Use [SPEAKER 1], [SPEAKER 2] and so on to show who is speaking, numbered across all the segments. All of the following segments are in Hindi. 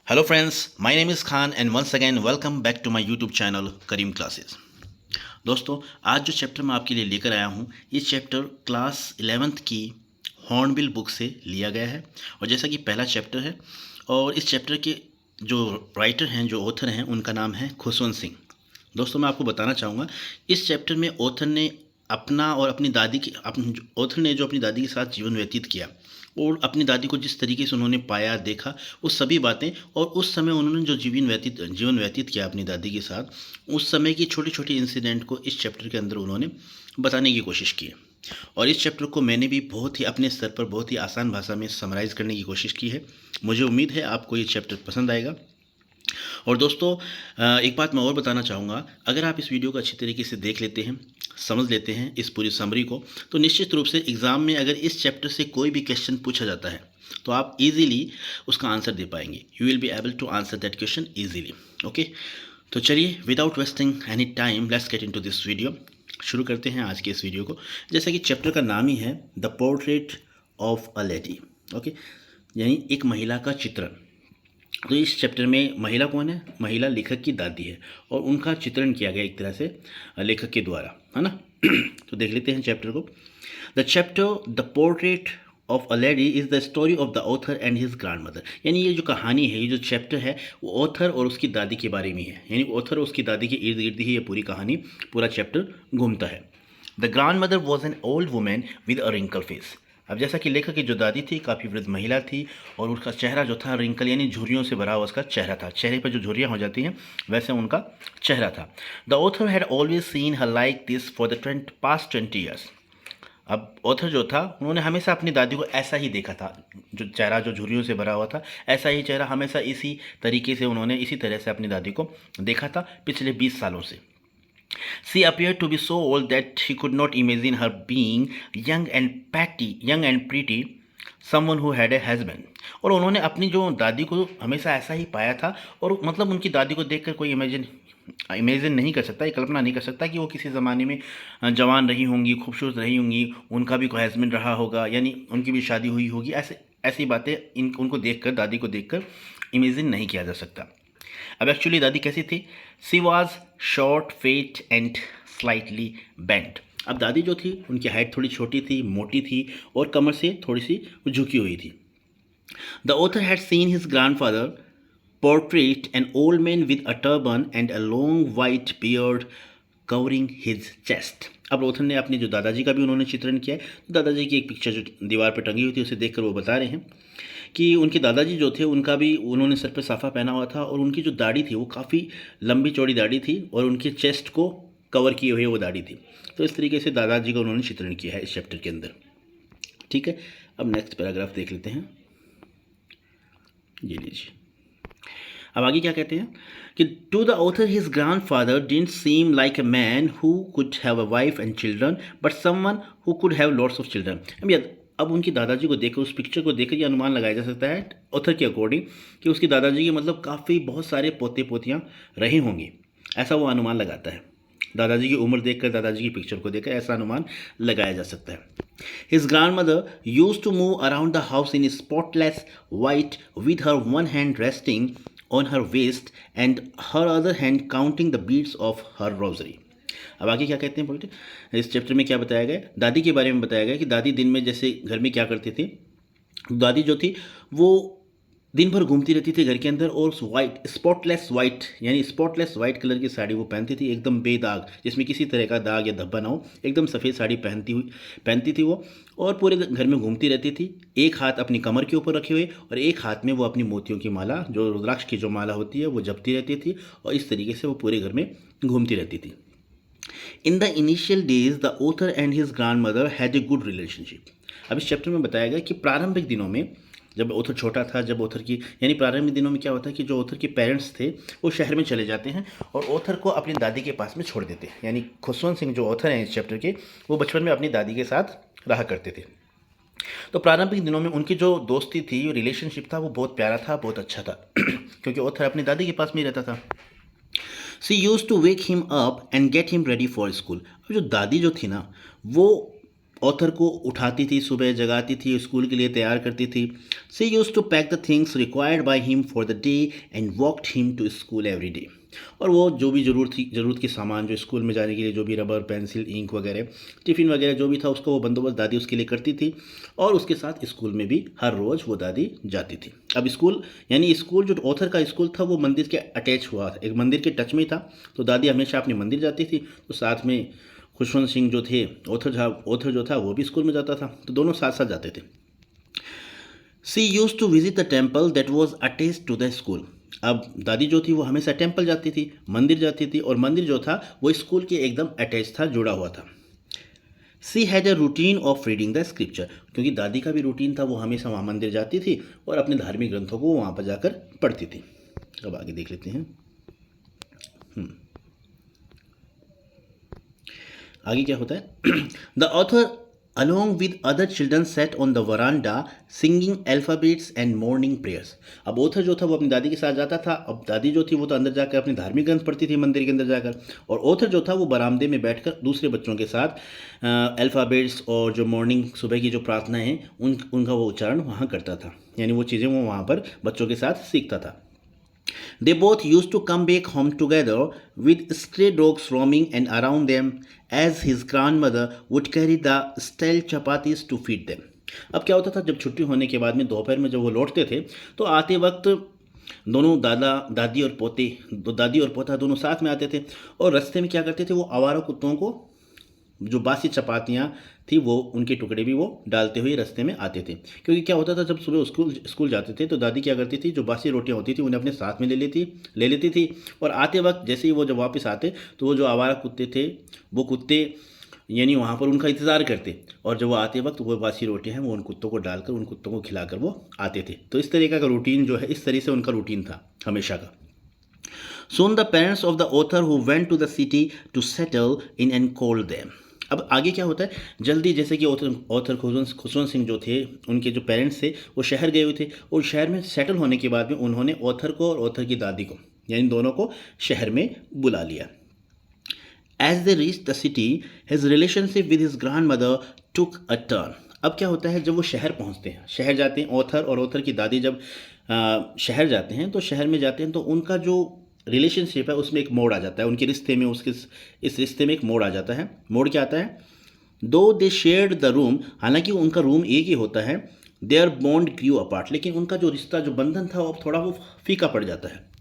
[SPEAKER 1] Hello friends, my name is Khan and once again welcome back to my YouTube channel Karim classes. दोस्तों, आज जो चैप्टर मैं आपके लिए लेकर आया हूँ ये चैप्टर क्लास 11th की हॉर्नबिल बुक से लिया गया है और जैसा कि पहला चैप्टर है और इस चैप्टर के जो राइटर हैं, जो ऑथर हैं, उनका नाम है खुशवंत सिंह। दोस्तों, मैं आपको बताना चाहूँगा इस चैप्टर में ऑथर ने अपना और अपनी दादी की ऑथर ने जो अपनी दादी के साथ जीवन व्यतीत किया और अपनी दादी को जिस तरीके से उन्होंने पाया, देखा, वो सभी बातें और उस समय उन्होंने जो जीवन व्यतीत किया अपनी दादी के साथ, उस समय की छोटी छोटी इंसिडेंट को इस चैप्टर के अंदर उन्होंने बताने की कोशिश की है। और इस चैप्टर को मैंने भी बहुत ही अपने स्तर पर बहुत ही आसान भाषा में समराइज़ करने की कोशिश की है। मुझे उम्मीद है आपको ये चैप्टर पसंद आएगा। और दोस्तों, एक बात मैं और बताना चाहूँगा, अगर आप इस वीडियो को अच्छी तरीके से देख लेते हैं, समझ लेते हैं इस पूरी समरी को, तो निश्चित रूप से एग्ज़ाम में अगर इस चैप्टर से कोई भी क्वेश्चन पूछा जाता है तो आप इजीली उसका आंसर दे पाएंगे। You will be able to answer that question easily. Okay, तो चलिए without wasting any time let's get into this video. शुरू करते हैं आज के इस वीडियो को। जैसा कि चैप्टर का नाम ही है the portrait of a lady. Okay, यानी एक महिला का चित्रण। तो इस चैप्टर में महिला कौन है? महिला लेखक की दादी है और उनका चित्रण किया गया एक तरह से लेखक के द्वारा, है ना। तो देख लेते हैं चैप्टर को। The chapter the portrait of a lady is the story of the author and his grand mother. यानी ये जो कहानी है, ये जो चैप्टर है, वो ऑथर और उसकी दादी के बारे में है। यानी ऑथर और उसकी दादी के इर्द गिर्द ही ये पूरी कहानी, पूरा चैप्टर घूमता है। The grandmother was an old women with a wrinkle face. अब जैसा कि लेखक की जो दादी थी काफ़ी वृद्ध महिला थी और उसका चेहरा जो था रिंकल यानी झुर्रियों से भरा हुआ उसका चेहरा था। चेहरे पर जो झुर्रियाँ हो जाती हैं वैसे उनका चेहरा था। The author had always seen her like this for the past 20 years. अब ऑथर जो था उन्होंने हमेशा अपनी दादी को ऐसा ही देखा था, जो चेहरा जो झुर्रियों से भरा हुआ था, ऐसा ही चेहरा हमेशा इसी तरीके से उन्होंने इसी तरह से अपनी दादी को देखा था पिछले 20 सालों से। She appeared to be so old that he could not imagine her being young and pretty, someone who had a husband. और उन्होंने अपनी जो दादी को हमेशा ऐसा ही पाया था और मतलब उनकी दादी को देखकर कोई इमेजिन नहीं कर सकता, ये कल्पना नहीं कर सकता कि वो किसी ज़माने में जवान रही होंगी, खूबसूरत रही होंगी, उनका भी कोई हस्बैंड रहा होगा, यानी उनकी भी शादी हुई होगी। ऐसी बातें उनको देखकर, दादी को देखकर इमेजिन नहीं किया जा सकता। अब एक्चुअली दादी कैसी थी? She was short, fat and slightly bent. अब दादी जो थी उनकी हाइट थोड़ी छोटी थी, मोटी थी और कमर से थोड़ी सी झुकी हुई थी। The author had seen his grandfather portrait an old man with a turban and a long white beard covering his chest। अब ऑथर ने अपने जो दादाजी का भी उन्होंने चित्रण किया है। तो दादाजी की एक पिक्चर जो दीवार पर टंगी हुई थी उसे देखकर वो बता रहे हैं कि उनके दादाजी जो थे उनका भी उन्होंने सर पे साफा पहना हुआ था और उनकी जो दाढ़ी थी वो काफ़ी लंबी चौड़ी दाढ़ी थी और उनके चेस्ट को कवर किए हुए वो दाढ़ी थी। तो इस तरीके से दादाजी का उन्होंने चित्रण किया है इस चैप्टर के अंदर। ठीक है, अब नेक्स्ट पैराग्राफ देख लेते हैं। ये लीजिए, अब आगे क्या कहते हैं कि to the author his grandfather didn't seem like a man who could have a wife and children but someone who could have lots of children. अब उनकी दादाजी को देखकर, उस पिक्चर को देखकर ये अनुमान लगाया जा सकता है ऑथर के अकॉर्डिंग कि उसकी दादाजी के मतलब काफ़ी बहुत सारे पोते पोतियाँ रहे होंगी, ऐसा वो अनुमान लगाता है। दादाजी की उम्र देखकर, दादाजी की पिक्चर को देखकर ऐसा अनुमान लगाया जा सकता है। His grandmother used to move around the house in spotless white with her one hand resting on her waist and her other hand counting the beads of her rosary। अब आगे क्या कहते हैं पॉइंट, इस चैप्टर में क्या बताया गया? दादी के बारे में बताया गया कि दादी दिन में जैसे घर में क्या करती थी। दादी जो थी वो दिन भर घूमती रहती थी घर के अंदर और स्पॉटलेस वाइट कलर की साड़ी वो पहनती थी, एकदम बेदाग, जिसमें किसी तरह का दाग या धब्बा ना हो, एकदम सफ़ेद साड़ी पहनती थी वो और पूरे घर में घूमती रहती थी, एक हाथ अपनी कमर के ऊपर रखे हुए और एक हाथ में वो अपनी मोतियों की माला, जो रुद्राक्ष की जो माला होती है, वो जपती रहती थी और इस तरीके से वो पूरे घर में घूमती रहती थी। In the initial days the author and his grand mother had a good relationship. अब इस चैप्टर में बताया गया कि प्रारंभिक दिनों में, जब ऑथर छोटा था, जब ऑथर की यानी प्रारंभिक दिनों में क्या होता है कि जो ऑथर के पेरेंट्स थे वो शहर में चले जाते हैं और ऑथर को अपनी दादी के पास में छोड़ देते हैं। यानी खुशवंत सिंह जो ऑथर हैं इस चैप्टर के, वो बचपन में अपनी दादी के साथ रहा करते थे। तो प्रारंभिक दिनों में उनकी जो दोस्ती थी, रिलेशनशिप था, वो बहुत प्यारा था, बहुत अच्छा था क्योंकि ऑथर अपनी दादी के पास में ही रहता था। She used to wake him up and get him ready for school. जो दादी जो थी ना, वो ऑथर को उठाती थी, सुबह जगाती थी, स्कूल के लिए तैयार करती थी। She used to pack the things required by him for the day and walked him to school every day. और वो जो भी ज़रूरत के सामान जो स्कूल में जाने के लिए, जो भी रबर, पेंसिल, इंक वगैरह, टिफ़िन वगैरह जो भी था, उसको वो बंदोबस्त दादी उसके लिए करती थी। और उसके साथ स्कूल में भी हर रोज़ वो दादी जाती थी। अब स्कूल, यानी स्कूल जो ऑथर का स्कूल था वो मंदिर के अटैच हुआ था, एक मंदिर के टच में था। तो दादी हमेशा अपने मंदिर जाती थी, तो साथ में खुशवंत सिंह जो थे, ऑथर जो था, वो भी स्कूल में जाता था, तो दोनों साथ साथ जाते थे। She used to visit the temple that was attach to the school. अब दादी जो थी वो हमेशा टेम्पल जाती थी, मंदिर जाती थी, और मंदिर जो था वो स्कूल के एकदम अटैच था, जुड़ा हुआ था। She had a routine of reading the scripture, क्योंकि दादी का भी रूटीन था, वो हमेशा वहाँ मंदिर जाती थी और अपने धार्मिक ग्रंथों को वहाँ पर जाकर पढ़ती थी। अब आगे देख लेते हैं। आगे क्या होता है? The author along with other children sat on the veranda singing alphabets and morning prayers। अब ऑथर जो था वो अपनी दादी के साथ जाता था। अब दादी जो थी वो तो अंदर जाकर अपने धार्मिक ग्रंथ पढ़ती थी मंदिर के अंदर जाकर, और ऑथर जो था वो बरामदे में बैठकर दूसरे बच्चों के साथ अल्फ़ाबेट्स और जो मॉर्निंग सुबह की जो प्रार्थनाएं हैं उनका वो उच्चारण वहाँ करता था, यानी वो चीज़ें वो वहाँ पर बच्चों के साथ सीखता था। They both used to come back home together with stray dogs roaming and around them as his grandmother would carry the stale chapatis to feed them। अब क्या होता था, जब छुट्टी होने के बाद में दोपहर में जब वो लौटते थे तो आते वक्त दोनों दादी और पोता दोनों साथ में आते थे, और रास्ते में क्या करते थे, वो आवारा कुत्तों को जो बासी चपातियाँ थी वो उनके टुकड़े भी वो डालते हुए रास्ते में आते थे। क्योंकि क्या होता था, जब सुबह स्कूल जाते थे तो दादी क्या करती थी, जो बासी रोटियां होती थी उन्हें अपने साथ में ले लेती थी, और आते वक्त जैसे ही वो जब वापस आते तो वो जो आवारा कुत्ते थे वो कुत्ते यानी वहाँ पर उनका इंतज़ार करते, और जब वो आते वक्त वो बासी रोटियाँ हैं वो उन कुत्तों को डालकर, उन कुत्तों को खिलाकर वो आते थे। तो इस तरीके का रूटीन जो है, इस तरह से उनका रूटीन था हमेशा का। Soon the parents of the author who went to the city to settle in and called them। अब आगे क्या होता है, जल्दी जैसे कि ऑथर खुशवंत सिंह जो थे, उनके जो पेरेंट्स थे वो शहर गए हुए थे, और शहर में सेटल होने के बाद में उन्होंने ऑथर को और ऑथर की दादी को, यानी दोनों को शहर में बुला लिया। As they reach the city his relationship with his grandmother took a turn. अब क्या होता है, जब वो शहर पहुंचते हैं, शहर जाते हैं, ऑथर और ऑथर की दादी जब शहर जाते हैं, तो शहर में जाते हैं तो उनका जो रिलेशनशिप है उसमें एक मोड़ आ जाता है, उनके रिश्ते में, इस रिश्ते में एक मोड़ आ जाता है। मोड़ क्या आता है? दो दे शेयर्ड द रूम, हालांकि उनका रूम एक ही होता है, देयर बॉन्ड ग्रू अपार्ट, लेकिन उनका जो रिश्ता, जो बंधन था, वो अब थोड़ा वो फीका पड़ जाता है।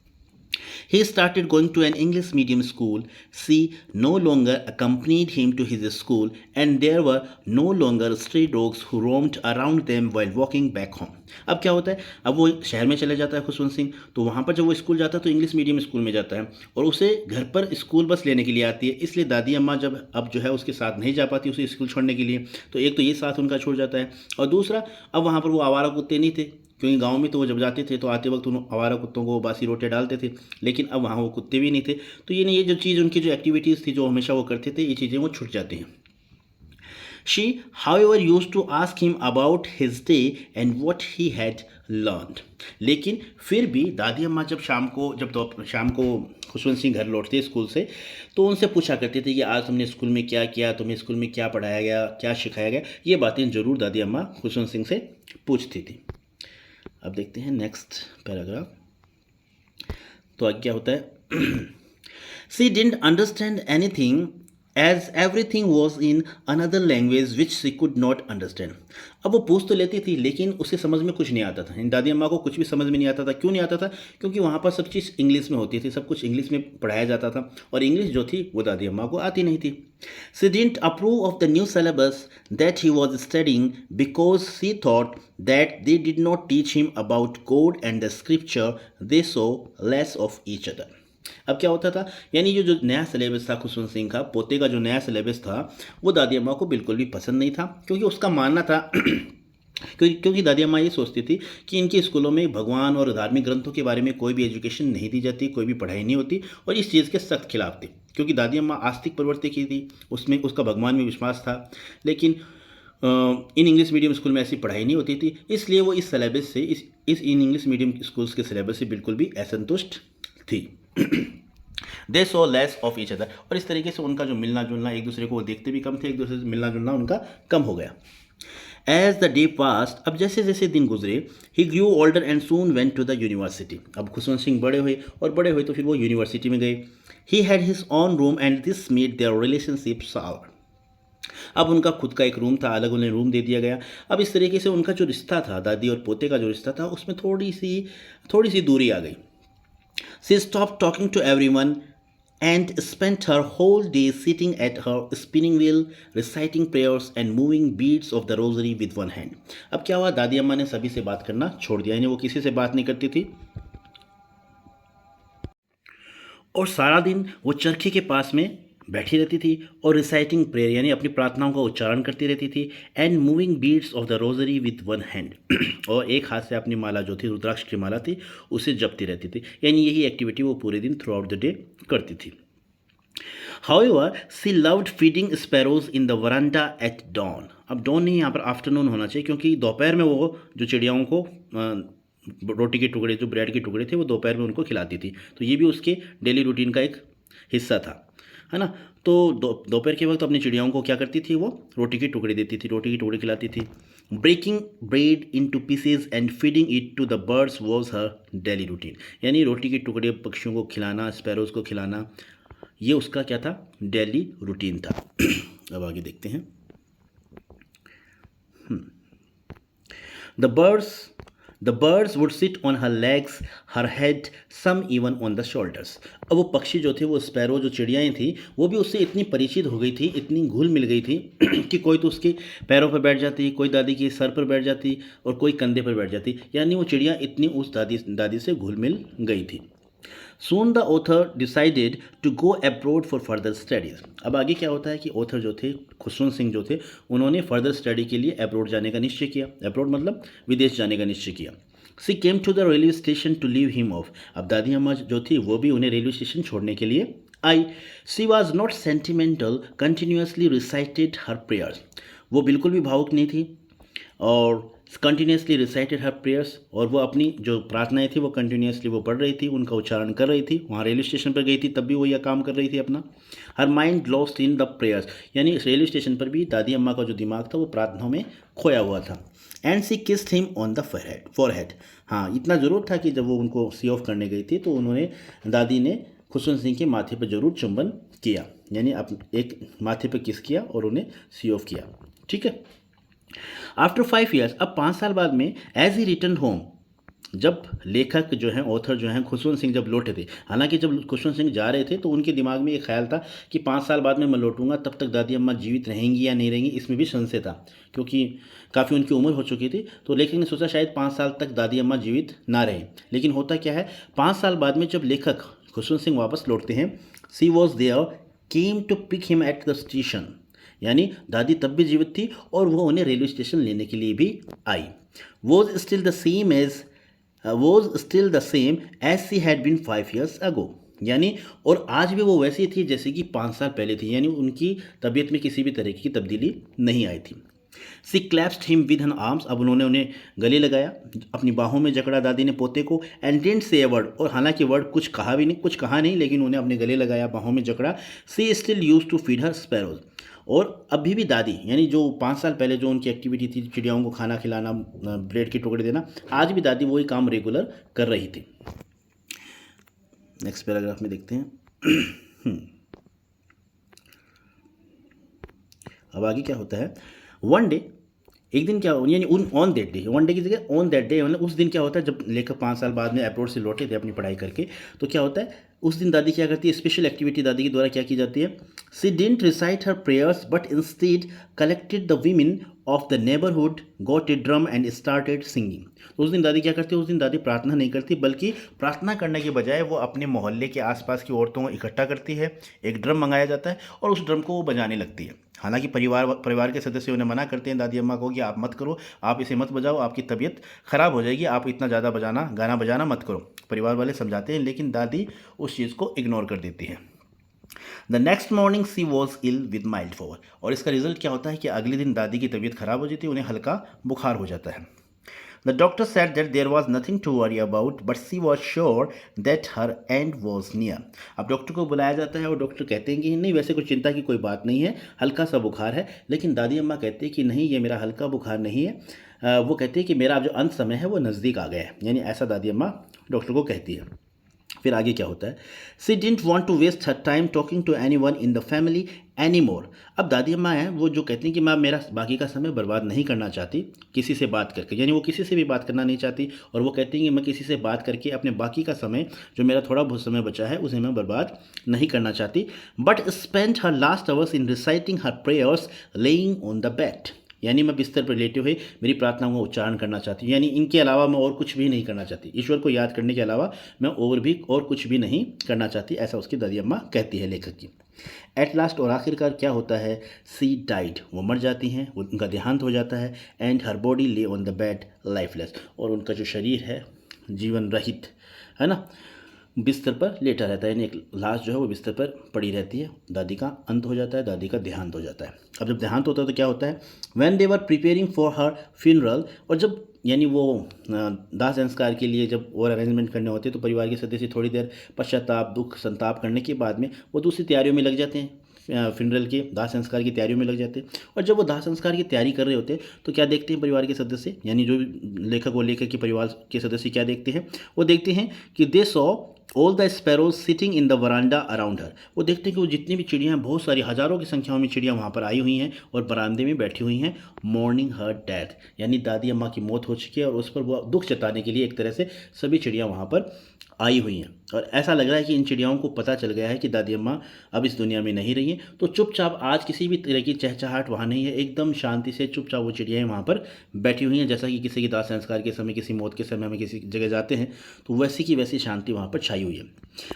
[SPEAKER 1] He started going to an English medium school. She no longer accompanied him to his school, and there were no longer stray dogs who roamed around them while walking back home। अब क्या होता है, अब वो शहर में चले जाता है खुशवंत सिंह, तो वहाँ पर जब वो स्कूल जाता है तो इंग्लिश मीडियम स्कूल में जाता है, और उसे घर पर स्कूल बस लेने के लिए आती है। इसलिए दादी अम्मा जब अब जो है उसके साथ नहीं जा पाती उसे स्कूल छोड़ने के लिए, तो एक तो ये साथ उनका छूट जाता है, और दूसरा अब वहाँ पर वो आवारा कुत्ते नहीं थे, क्योंकि गांव में तो वो जब जाते थे तो आते वक्त उन आवारा कुत्तों को बासी रोटियां डालते थे, लेकिन अब वहाँ वो कुत्ते भी नहीं थे, तो ये जो चीज़, उनकी जो एक्टिविटीज़ थी जो हमेशा वो करते थे, ये चीज़ें वो छूट जाती हैं। She however used to ask him about his day and what he had learned। लेकिन फिर भी दादी अम्मा जब शाम को खुशवंत सिंह घर लौटते स्कूल से, तो उनसे पूछा करते थे कि आज तुमने स्कूल में क्या किया, तुम्हें स्कूल में क्या पढ़ाया गया, क्या सिखाया गया, ये बातें ज़रूर दादी अम्मा खुशवंत सिंह से पूछती थी। अब देखते हैं नेक्स्ट पैराग्राफ। तो आगे क्या होता है? She didn't understand anything as everything was in another language which she could not understand. अब वो पूछ तो लेती थी लेकिन उसे समझ में कुछ नहीं आता था, दादी अम्मा को कुछ भी समझ में नहीं आता था। क्यों नहीं आता था? क्योंकि वहाँ पर सब चीज़ इंग्लिश में होती थी, सब कुछ इंग्लिश में पढ़ाया जाता था, और इंग्लिश जो थी वो दादी अम्मा को आती नहीं थी। She didn't approve of the new syllabus that he was studying because she thought that they did not teach him about God and the scripture, they saw less of each other। अब क्या होता था, यानी जो नया सिलेबस था खुशवंत सिंह का, पोते का जो नया सिलेबस था, वो दादी अम्मा को बिल्कुल भी पसंद नहीं था, क्योंकि उसका मानना था क्योंकि दादी अम्मा ये सोचती थी कि इनके स्कूलों में भगवान और धार्मिक ग्रंथों के बारे में कोई भी एजुकेशन नहीं दी जाती, कोई भी पढ़ाई नहीं होती, और इस चीज़ के सख्त खिलाफ थी। क्योंकि दादी अम्मा आस्तिक प्रवृत्ति की थी, उसमें उसका भगवान में विश्वास था, लेकिन इन इंग्लिश मीडियम स्कूल में ऐसी पढ़ाई नहीं होती थी, इसलिए वो इस सिलेबस से इन इंग्लिश मीडियम स्कूल्स के सिलेबस से बिल्कुल भी असंतुष्ट थी। दे so less of each other, और इस तरीके से उनका जो मिलना जुलना, एक दूसरे को वो देखते भी कम थे, एक दूसरे से मिलना जुलना उनका कम हो गया। एज द डे पास्ट, अब जैसे जैसे दिन गुजरे, he grew older and soon went to the university, अब खुशवंत सिंह बड़े हुए और बड़े हुए तो फिर वो यूनिवर्सिटी में गए। He had his own room and this made their relationship sour, अब उनका खुद का एक रूम था, अलग उन्हें रूम दे दिया गया। अब इस तरीके से उनका जो रिश्ता था, दादी और पोते का जो रिश्ता था, उसमें थोड़ी सी दूरी आ गई। She stop talking to everyone and spent her whole day sitting at her spinning wheel, reciting prayers and moving beads of the rosary with one hand. अब क्या हुआ, दादी अम्मा ने सभी से बात करना छोड़ दिया, यानी वो किसी से बात नहीं करती थी और सारा दिन वो चरखे के पास में बैठी रहती थी और रिसाइटिंग प्रेयर यानी अपनी प्रार्थनाओं का उच्चारण करती रहती थी, and moving beads of the rosary with one hand, और एक हाथ से अपनी माला जो थी, रुद्राक्ष की माला थी, उसे जपती रहती थी, यानी यही एक्टिविटी वो पूरे दिन थ्रू आउट द डे करती थी। However, she loved feeding sparrows in the veranda at dawn. अब dawn नहीं, यहाँ पर आफ्टरनून होना चाहिए, क्योंकि दोपहर में वो जो चिड़ियाओं को रोटी के टुकड़े, जो ब्रेड के टुकड़े थे, वो दोपहर में उनको खिलाती थी, तो ये भी उसके डेली रूटीन का एक हिस्सा था, है ना। तो दोपहर के वक्त अपनी चिड़ियाओं को क्या करती थी, वो रोटी के टुकड़े देती थी, रोटी के टुकड़े खिलाती थी। Breaking bread into pieces and feeding it to the birds was her daily routine, यानी रोटी के टुकड़े पक्षियों को खिलाना, स्पैरोज को खिलाना, ये उसका क्या था, डेली रूटीन था। अब आगे देखते हैं। The birds would sit on her legs, her head, some even on the shoulders. अब वो पक्षी जो थे, वो स्पैरो जो चिड़ियाएँ थी, वो भी उससे इतनी परिचित हो गई थी, इतनी घुल मिल गई थी कि कोई तो उसके पैरों पर बैठ जाती, कोई दादी के सर पर बैठ जाती और कोई कंधे पर बैठ जाती, यानी वो चिड़िया इतनी उस दादी से घुल मिल गई थी। Soon the author decided to go abroad for further studies. अब आगे क्या होता है कि ऑथर जो थे, खुशवंत सिंह जो थे, उन्होंने फर्दर स्टडी के लिए अब्रोड जाने का निश्चय किया। अब्रोड मतलब विदेश जाने का निश्चय किया। She came to the railway station to leave him off. अब दादी अम्मा जो थी वो भी उन्हें रेलवे स्टेशन छोड़ने के लिए आई। She was not sentimental, continuously recited her prayers. वो बिल्कुल भी भावुक नहीं थी और कंटिन्यूसली रिसाइटेड हर प्रेयर्स, और वो अपनी जो प्रार्थनाएं थी वो कंटिन्यूसली वो पढ़ रही थी, उनका उच्चारण कर रही थी। वहाँ रेलवे स्टेशन पर गई थी तब भी वो यह काम कर रही थी अपना। Her mind lost in the prayers, यानी रेलवे स्टेशन पर भी दादी अम्मा का जो दिमाग था वो प्रार्थनाओं में खोया हुआ था। And she kissed him on the forehead. हाँ, इतना ज़रूर था कि जब वो उनको सी ऑफ करने गई थी तो उन्होंने, दादी ने खुशवंत सिंह के माथे पर जरूर चुंबन किया, यानी एक माथे पर किस किया और उन्हें सी ऑफ किया, ठीक है। आफ्टर 5 years, अब 5 साल बाद में, एज ही रिटर्न होम, जब लेखक जो हैं, ऑथर जो हैं, खुशवंत सिंह जब लौटे थे, हालांकि जब खुशवंत सिंह जा रहे थे तो उनके दिमाग में एक ख्याल था कि 5 साल बाद में मैं लौटूंगा, तब तक दादी अम्मा जीवित रहेंगी या नहीं रहेंगी, इसमें भी संशय था, क्योंकि काफ़ी उनकी उम्र हो चुकी थी। तो लेखक ने सोचा शायद 5 साल तक दादी अम्मा जीवित ना रहें, लेकिन होता क्या है, 5 साल बाद में जब लेखक खुशवंत सिंह वापस लौटते हैं, she was there, came to pick him at the station, यानी दादी तब भी जीवित थी और वो उन्हें रेलवे स्टेशन लेने के लिए भी आई। Was still the same as she had been 5 years ago, यानी और आज भी वो वैसी थी जैसे कि 5 साल पहले थी, यानी उनकी तबीयत में किसी भी तरह की तब्दीली नहीं आई थी। सी क्लैप्स्ड हिम विद हर आर्म्स, अब उन्होंने उन्हें गले लगाया, अपनी बाहों में जकड़ा दादी ने पोते को, and didn't say a word, और हालांकि वर्ड कुछ कहा नहीं, लेकिन उन्हें अपने गले लगाया, बाहों में जकड़ा। She still used to feed her sparrows, और अभी भी दादी, यानी जो 5 साल पहले जो उनकी एक्टिविटी थी, चिड़ियाओं को खाना खिलाना, ब्रेड के टुकड़े देना, आज भी दादी वही काम रेगुलर कर रही थी। नेक्स्ट पैराग्राफ में देखते हैं। अब आगे क्या होता है, वन डे, एक दिन क्या, यानी on that day, one day की जगह ऑन दैट डे, मतलब उस दिन क्या होता है, जब लेखक 5 साल बाद में अब्रॉड से लौटे थे अपनी पढ़ाई करके, तो क्या होता है, उस दिन दादी क्या करती है, स्पेशल एक्टिविटी दादी के द्वारा क्या की जाती है। She didn't recite her prayers but instead collected the women of the neighbourhood, got a drum and started singing. तो उस दिन दादी क्या करती है, उस दिन दादी प्रार्थना नहीं करती, बल्कि प्रार्थना करने के बजाय वो अपने मोहल्ले के आसपास की औरतों को इकट्ठा करती है, एक ड्रम मंगाया जाता है और उस ड्रम को वो बजाने लगती है। हालांकि परिवार के सदस्य उन्हें मना करते हैं दादी अम्मा को कि आप मत करो, आप इसे मत बजाओ, आपकी तबीयत ख़राब हो जाएगी, आप इतना ज़्यादा गाना बजाना मत करो। परिवार वाले समझाते हैं, लेकिन दादी उस चीज़ को इग्नोर कर देती है। The next morning she was ill with mild fever, और इसका रिजल्ट क्या होता है कि अगले दिन दादी की तबीयत खराब हो जाती है, उन्हें हल्का बुखार हो जाता है। The doctor said that there was nothing to worry about but she was sure that her end was near. अब डॉक्टर को बुलाया जाता है और डॉक्टर कहते हैं कि नहीं, वैसे कोई चिंता की कोई बात नहीं है, हल्का सा बुखार है। लेकिन दादी अम्मा कहती है कि नहीं, ये मेरा हल्का बुखार नहीं है। वो कहती है कि मेरा जो अंत समय है वो नज़दीक आ गया है, यानी ऐसा दादी अम्मा डॉक्टर को कहती है। फिर आगे क्या होता है, she didn't want to waste her time talking to anyone in the family any more. अब दादी अम्मा हैं वो जो कहती हैं कि मैं मेरा बाकी का समय बर्बाद नहीं करना चाहती किसी से बात करके, यानी वो किसी से भी बात करना नहीं चाहती, और वो कहती हैं कि मैं किसी से बात करके अपने बाकी का समय, जो मेरा थोड़ा बहुत समय बचा है, उसे मैं बर्बाद नहीं करना चाहती। But spend her last hours in reciting her prayers laying on the bed, यानी मैं बिस्तर पर लेटे हुए मेरी प्रार्थनाओं का उच्चारण करना चाहती हूँ, यानी इनके अलावा मैं और कुछ भी नहीं करना चाहती, ईश्वर को याद करने के अलावा मैं और कुछ भी नहीं करना चाहती, ऐसा उसकी दादी अम्मा कहती है लेखक की। एट लास्ट, और आखिरकार क्या होता है, सी डाइड, वो मर जाती हैं, उनका देहांत हो जाता है। एंड हर बॉडी ले ऑन द बेड लाइफलेस, और उनका जो शरीर है जीवन रहित है ना, बिस्तर पर लेटा रहता है, यानी एक लाश जो है वो बिस्तर पर पड़ी रहती है। दादी का अंत हो जाता है, दादी का देहांत हो जाता है। अब जब देहांत होता है तो क्या होता है, when they were preparing for her funeral, और जब यानी वो दाह संस्कार के लिए जब और अरेंजमेंट करने होते हैं तो परिवार के सदस्य थोड़ी देर पश्चाताप, दुख, संताप करने के बाद में वो दूसरी तैयारियों में लग जाते हैं, फ्यूनरल की, दाह संस्कार की तैयारियों में लग जाते हैं। और जब वो दाह संस्कार की तैयारी कर रहे होते हैं तो क्या देखते हैं परिवार के सदस्य, यानी जो लेखक और लेखक के परिवार के सदस्य क्या देखते हैं, वो देखते हैं कि they saw all the sparrows sitting in the veranda around her. वो देखते हैं कि वो जितनी भी चिड़ियाँ, बहुत सारी हज़ारों की संख्याओं में चिड़ियाँ वहाँ पर आई हुई हैं और बरामदे में बैठी हुई हैं, मॉर्निंग हर डेथ, यानी दादी अम्मा की मौत हो चुकी है और उस पर वो दुख जताने के लिए एक तरह से सभी चिड़ियाँ वहाँ पर आई हुई हैं। और ऐसा लग रहा है कि इन चिड़ियाओं को पता चल गया है कि दादी अम्मा अब इस दुनिया में नहीं रही हैं, तो चुपचाप आज किसी भी तरह की चहचहाट वहाँ नहीं है, एकदम शांति से चुपचाप वो चिड़ियाएँ वहाँ पर बैठी हुई हैं। जैसा कि किसी की दाह संस्कार के समय, किसी मौत के समय में किसी जगह जाते हैं तो वैसी की वैसी शांति वहाँ पर छाई हुई है।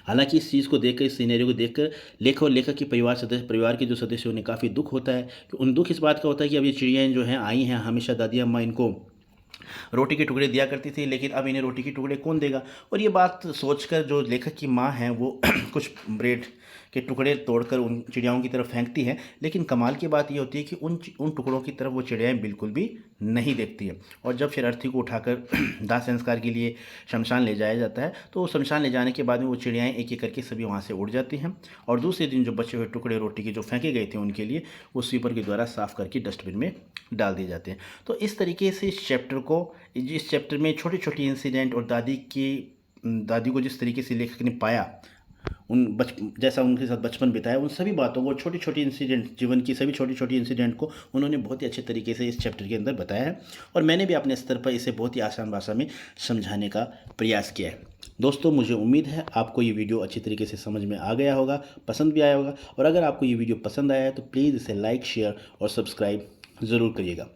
[SPEAKER 1] हालांकि इस चीज़ को देखकर, इस सीनरियो को देखकर लेखक और लेखक के परिवार के जो सदस्य उन्हें काफ़ी दुख होता है। कि उन दुख इस बात का होता है कि अब ये चिड़ियाँ जो हैं आई हैं, हमेशा दादी अम्मा इनको रोटी के टुकड़े दिया करती थी, लेकिन अब इन्हें रोटी के टुकड़े कौन देगा। और ये बात सोचकर जो लेखक की माँ हैं वो कुछ ब्रेड के टुकड़े तोड़कर उन चिड़ियाओं की तरफ फेंकती हैं, लेकिन कमाल की बात ये होती है कि उन टुकड़ों की तरफ वो चिड़ियाएँ बिल्कुल भी नहीं देखती हैं। और जब फिर अर्थी को उठाकर दाह संस्कार के लिए शमशान ले जाया जाता है तो शमशान ले जाने के बाद में वो चिड़ियाएँ एक एक करके सभी वहाँ से उड़ जाती हैं, और दूसरे दिन जो बचे हुए टुकड़े रोटी के जो फेंके गए थे उनके लिए वो स्वीपर के द्वारा साफ़ करके डस्टबिन में डाल दिए जाते हैं। तो इस तरीके से इस चैप्टर में छोटी छोटी इंसिडेंट और दादी को जिस तरीके से लेखक ने पाया, जैसा उनके साथ बचपन बिताया, उन सभी बातों को, छोटी छोटी इंसिडेंट, जीवन की सभी छोटी छोटी इंसिडेंट को उन्होंने बहुत ही अच्छे तरीके से इस चैप्टर के अंदर बताया है। और मैंने भी अपने स्तर पर इसे बहुत ही आसान भाषा में समझाने का प्रयास किया है। दोस्तों, मुझे उम्मीद है आपको ये वीडियो अच्छी तरीके से समझ में आ गया होगा, पसंद भी आया होगा। और अगर आपको ये वीडियो पसंद आया है तो प्लीज़ इसे लाइक, शेयर और सब्सक्राइब ज़रूर करिएगा।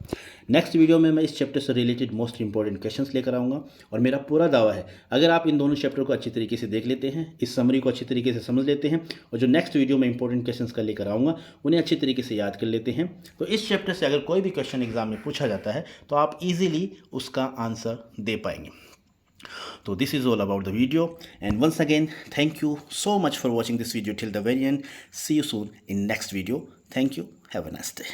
[SPEAKER 1] नेक्स्ट वीडियो में मैं इस चैप्टर से रिलेटेड मोस्ट इंपॉर्टेंट क्वेश्चंस लेकर आऊँगा, और मेरा पूरा दावा है अगर आप इन दोनों चैप्टर को अच्छी तरीके से देख लेते हैं, इस समरी को अच्छी तरीके से समझ लेते हैं, और जो नेक्स्ट वीडियो में इंपॉर्टेंट क्वेश्चंस का लेकर आऊँगा उन्हें अच्छी तरीके से याद कर लेते हैं, तो इस चैप्टर से अगर कोई भी क्वेश्चन एग्जाम में पूछा जाता है तो आप ईजिली उसका आंसर दे पाएंगे। So this is all about the video, and once again thank you so much for watching this video till the very end. See you soon in next video. Thank you. Have a nice day.